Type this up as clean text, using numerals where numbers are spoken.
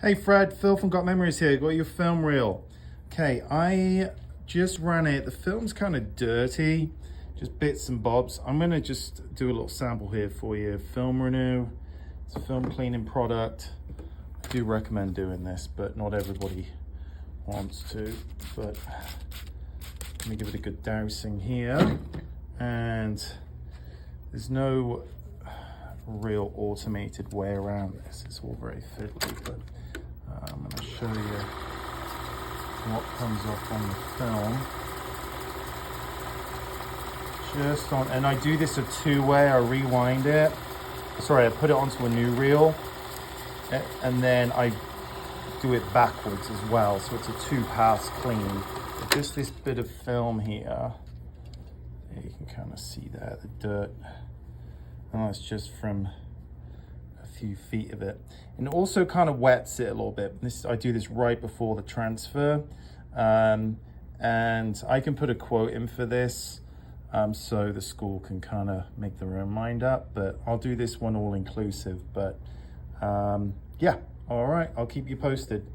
Hey Fred, Phil from Got Memories here. Got your film reel. Okay, I just ran it. The film's kind of dirty, just bits and bobs. I'm gonna just do a little sample here for you. Film Renew, it's a film cleaning product. I do recommend doing this, but not everybody wants to. But let me give it a good dousing here. And there's no real automated way around this. It's all very fiddly, but I'm going to show you what comes off on the film. Just on, and I do this a two-way. I rewind it. Sorry, I put it onto a new reel, and then I do it backwards as well. So it's a two-pass clean. But just this bit of film here, you can kind of see there the dirt. And that's just from a few feet of it. And it also kind of wets it a little bit. I do this right before the transfer. And I can put a quote in for this so the school can kind of make their own mind up. But I'll do this one all inclusive. But yeah, all right, I'll keep you posted.